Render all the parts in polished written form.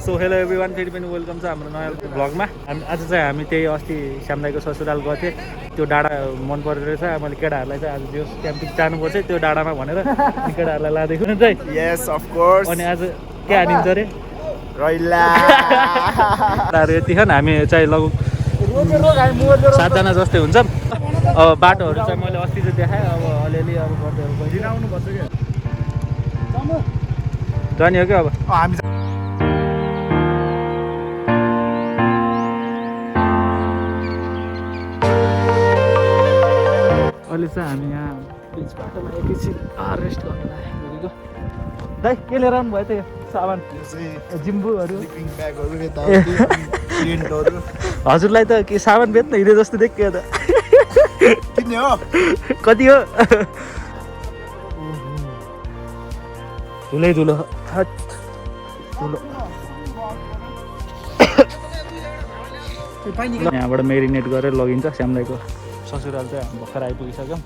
So hello everyone, फेरि पनि welcome छ हाम्रो नयाँ भ्लगमा। आज चाहिँ हामी त्यही अस्ति श्यामदाईको ससुराल गएको थिएँ। त्यो डाँडा मन पर्दो रहेछ। मैले केटाहरूलाई चाहिँ आज त्यो क्याम्पिङ जानुपर्छ त्यो डाँडामा भनेर केटाहरूलाई लाँदैछु नि चाहिँ। यस अफ कोर्स। अनि आज के हानिन्छ अरे रैला यति छन्। हामी चाहिँ लगभग 7 जना जस्तै हुन्छ। अब बाटोहरू चाहिँ मैले अस्ति चाहिँ देखाएँ। अब अलिअलि अब गर्दै आउनुपर्छ क्या जाने हो क्या अब हामी अहिले चाहिँ हामी यहाँ बिच बाटोमा एकैछिन रेस्ट गर्न लागेको। दाइ के लिएर आउनु भयो त यो सामान जिम्बुहरू हजुरलाई त के सामान बेच्न हिँडे जस्तो देखियो त किन्ने हो कति हो धुलै धुलो धुलो यहाँबाट मेरिनेट गरेर लगिन्छ। श्यामदाईको ससुराल चाहिँ हामी भर्खर आइपुगिसक्यौँ।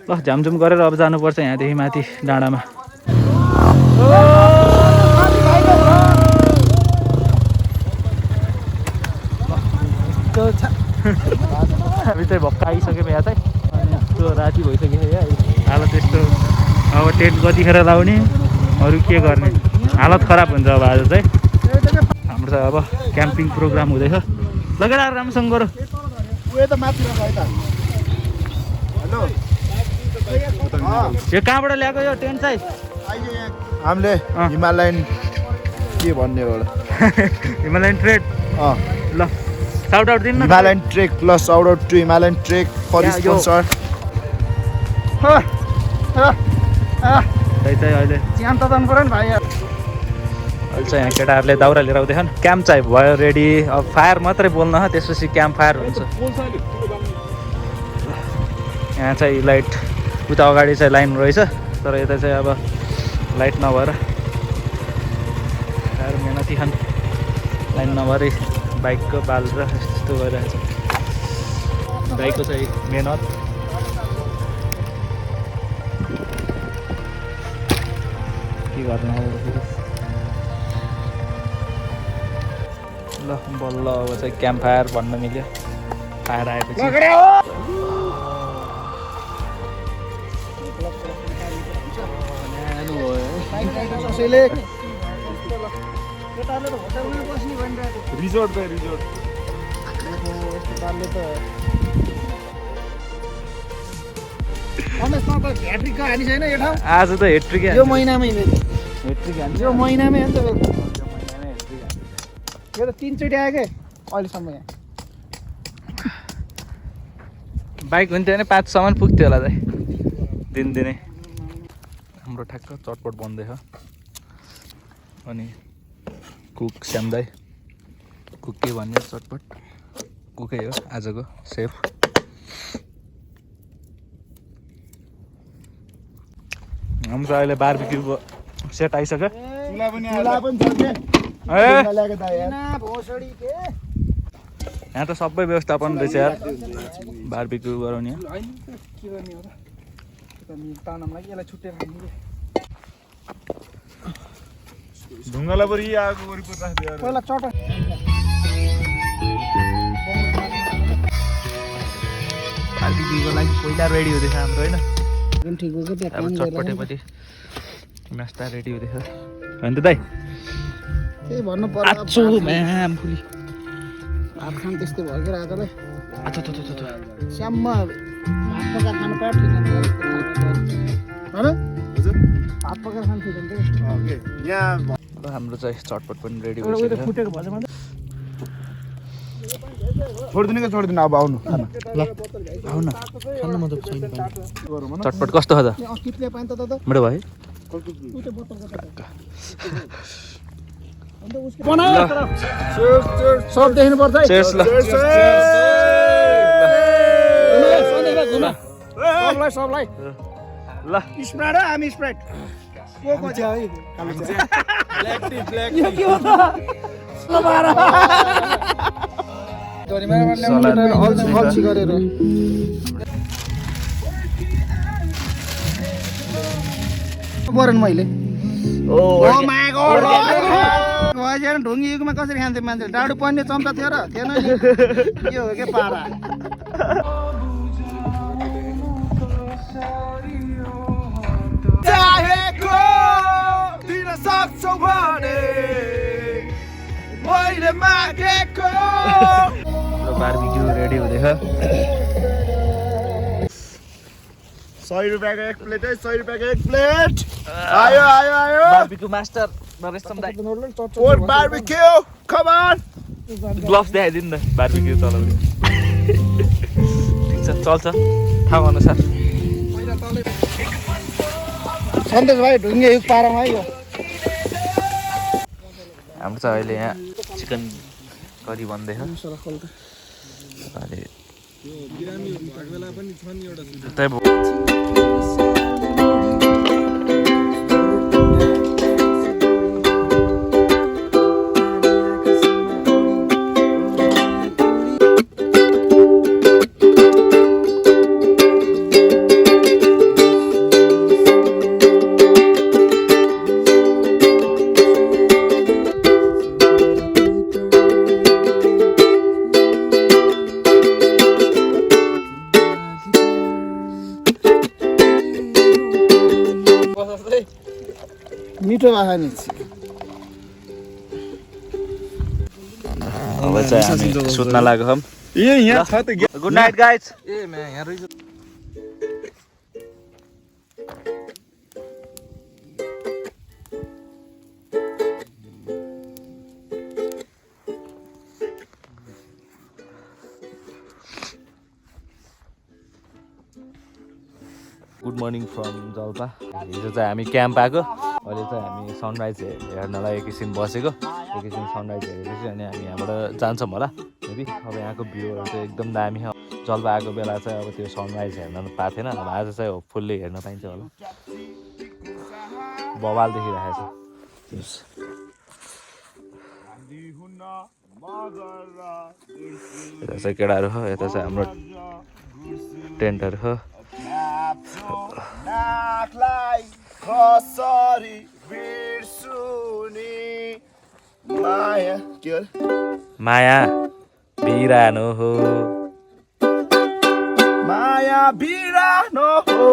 ल झामझुम गरेर अब जानुपर्छ यहाँदेखि माथि डाँडामा। हामी चाहिँ भक्क आइसक्यौँ यहाँ चाहिँ। अनि त्यो राति भइसक्यो यहाँ हालत त्यस्तो। अब टेन्ट कतिखेर लाउने अरू के गर्ने हालत खराब हुन्छ अब आज चाहिँ। हाम्रो चाहिँ अब क्याम्पिङ प्रोग्राम हुँदैछ। लगेर आएर राम्रोसँग गर। यो कहाँबाट ल्याएको यो टेन्ट चाहिँ हामीले हिमालयन के भन्ने हो हिमालयन ट्रेक। ल साउट आउट दिनु न। Himalayan trek plus out out to Himalayan trek for sponsor. चाहिँ अहिले चियान त जानु पर्यो नि भाइ। अहिले चाहिँ यहाँ केटाहरूले दाउरा लिएर आउँदैछन्। क्याम्प चाहिँ भयो रेडी। अब फायर मात्रै बोल्न त्यसपछि क्याम्प फायर हुन्छ। यहाँ चाहिँ लाइट उता अगाडि चाहिँ लाइन रहेछ तर यता चाहिँ अब लाइट नभएर साह्रो मेहनती छन्। लाइन नभएर बाइकको बाल र यस्तो भइरहेछ। बाइकको चाहिँ मेहनत के गर्नु अब ल बल्ल अब चाहिँ क्याम्प फायर भन्न मिल्यो। फायर आएपछि रिजोर्ट गयो रिजोर्ट आज त हेट्रिक यो महिनामै हेट्रिक यो महिनामै अन्त यो त 3 चोटि आयो क्या अहिलेसम्म यहाँ। बाइक हुन्थ्यो भने 5 सम्म पुग्थ्यो होला चाहिँ दिनदिनै। हाम्रो ठ्याक्क चटपट बन्दैछ। अनि कुक श्यामदाई कुक के भन्ने चटपट कुकै हो आजको सेफ। हाम्रो अहिले बारबिक्युको सेट आइसक्यो। यहाँ त सबै व्यवस्थापन रहेछ यार बारबिक्यु गराउने। ढुङ्गालाई पनि आगो वरिपरि राख्दियो पहिला चट बारबिक्युको लागि पहिला रेडी हुँदैछ हाम्रो होइन। ठिक हो के अब चटपटेपट्टि नास्ता रेडी हुँदैछ होइन त दाइ। त्यही भन्नु पर्यो आचो म्याम फुली भात खान त्यस्तै भयो के रातले आचो श्याममा भात पकाएर खानु पायो ठिक हुन्छ हैन हजुर भात पकाएर खानु ठिक हुन्छ ओके यहाँ ल हाम्रो चाहिँ चटपट पनि रेडी एउटा भइसक्यो। फुटेको भन्छ मात्र छोडिदिनु कि छोडिदिनु अब आउनु खान ल आउ न खानु म त छैन चटपट कस्तो छ त किप्ले पाइन त दादा मेरो भाइ उते बोतल सब देख्नु पर्छ है चेयर्स ल सबलाई ल स्प्राइट हो हामी स्प्राइट को को छ है ब्ल्याक टी ब्ल्याक यो के हो त लबारा अल्छी गरेर बरन मैले ओ माय गॉड बजेर ढुङ्गी युगमा कसरी खान्थे मान्छे डाडु पर्ने चम्चा थियो र थिएन नि के हो के पारा चाहेको दिन सक्छौ भने मैले मागेको बारबिक्यू रेडी हुँदैछ 100 रुपैयाँको एक प्लेट है 100 रुपैयाँको एक प्लेट आयो आयो आयो बारबिक्यू मास्टर नरेशम दाइ What barbecue? Come on! Gloves देखाइदिनु न बारबिक्यू चलाउने ठिक छ चल्छ ठाउँ अनुसार सन्तोष भाइ ढुङ्गे युग पारामा है यो हाम्रो चाहिँ अहिले यहाँ चिकन करी बन्दैछ अनि त्यही भयो मिठो भाषा नि अब चाहिँ हामी सुत्न लागेको छौँ यहाँ छ त good night guys good morning from Jalpa हिजो चाहिँ हामी क्याम्प आएको अहिले चाहिँ हामी सनराइज हेर्नलाई एकैछिन बसेको एकैछिन सनराइज हेरेपछि अनि हामी यहाँबाट जान्छौँ होला फेरि अब यहाँको भ्यूहरू चाहिँ एकदम दामी छ जल्पा आएको बेला चाहिँ अब त्यो सनराइज हेर्न पाएको थिएन अब आज चाहिँ होपफुल्ली हेर्न पाइन्छ होला बवाल देखिरहेको छ यता चाहिँ केटाहरू हो यता चाहिँ हाम्रो टेन्टहरू हो नाकलाई कसरी बिर्सुनी माया के माया बिरानो हो माया बिरानो हो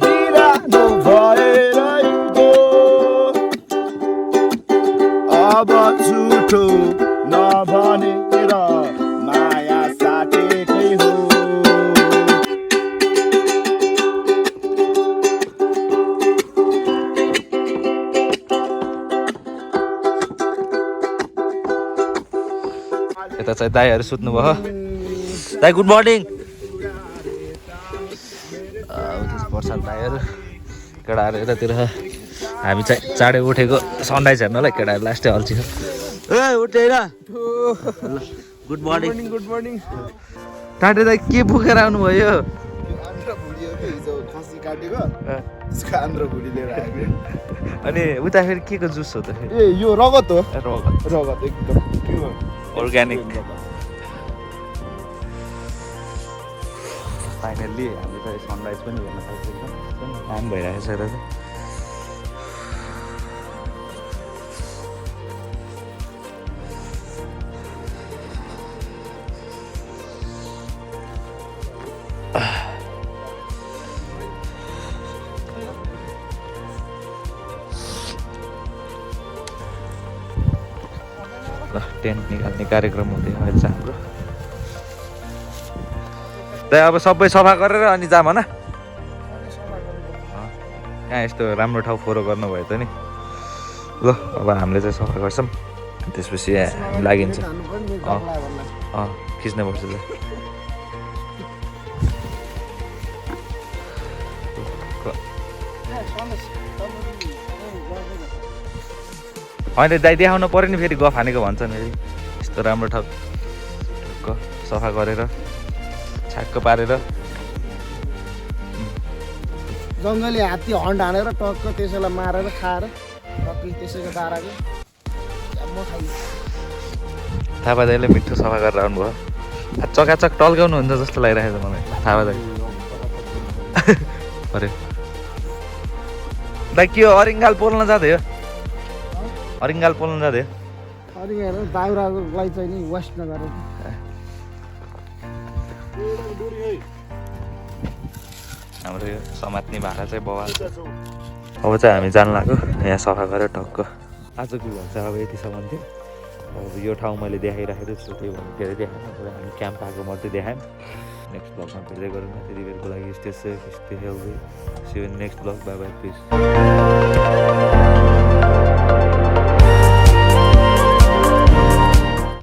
बिरानो भएर अब झुठो नभनेर माया साटेकै हो यता चाहिँ दाईहरू सुत्नुभयो दाई गुड मर्निङ प्रसाद दाईहरू केटाहरू यतातिर हामी चाहिँ चाँडै उठेको सनराइज हेर्नलाई केटाहरू लास्टै अल्छी छ ए उठेर गुड मर्निङ गुड मर्निङ टाटे दाई के बोकेर आउनुभयो आन्द्र भुडी हिजो खसी काटेको त्यसको आन्द्र भुडी लिएर आएको अनि उता फेरि के को जुस हो त फेरि ए यो रगत हो रगत रगत एकदम प्योर अर्ग्यानिक फाइनल्ली हामी चाहिँ सनराइज पनि हेर्न पाइसकेको छ काम भइरहेको छ यता चाहिँ टेन्ट निकाल्ने कार्यक्रम हुँदै अहिले चाहिँ हाम्रो त्यही अब सबै सफा गरेर अनि जाम होइन यहाँ यस्तो राम्रो ठाउँ फोहोर गर्नुभयो त नि ल अब हामीले चाहिँ सफा गर्छौँ त्यसपछि हामी लागिन्छ खिच्नुपर्छ ल होइन दाइ देखाउनु पऱ्यो नि फेरि गफ हानेको भन्छन् फेरि यस्तो राम्रो ठाउँ सफा गरेर छ्याक्क पारेर जङ्गली हात्ती हन्ड हानेर टक्क त्यसैलाई मारेर खाएर टक्कै त्यसैको दाराको म खाइन्छ थापा दाइले मिठो सफा गरेर आउनुभयो चकाचक टल्काउनु हुन्छ जस्तो लागिरहेको छ मलाई थापा दाइ पऱ्यो दाइ के हो अरिङ्गाल पोल्न जाँदै हो अरिङ्गाल पोल्न जाँदै हो अनि हेर दाउराको लागि चाहिँ नि वेस्ट नगरेर हाम्रो यो समात्ने भाडा चाहिँ बवाल अब चाहिँ हामी जानु लाग्यो यहाँ सफा गरेर टक्क आजको भ्लग चाहिँ अब यतिसम्म थियो अब यो ठाउँ मैले देखाइराखेको छु त्यही भन्नु धेरै देखाएन हामी क्याम्प आएको मात्रै देखायौँ नेक्स्ट ब्लगमा भेट्दै गरौँ त्यति बेरको लागि stay safe stay healthy see you in next blog bye bye please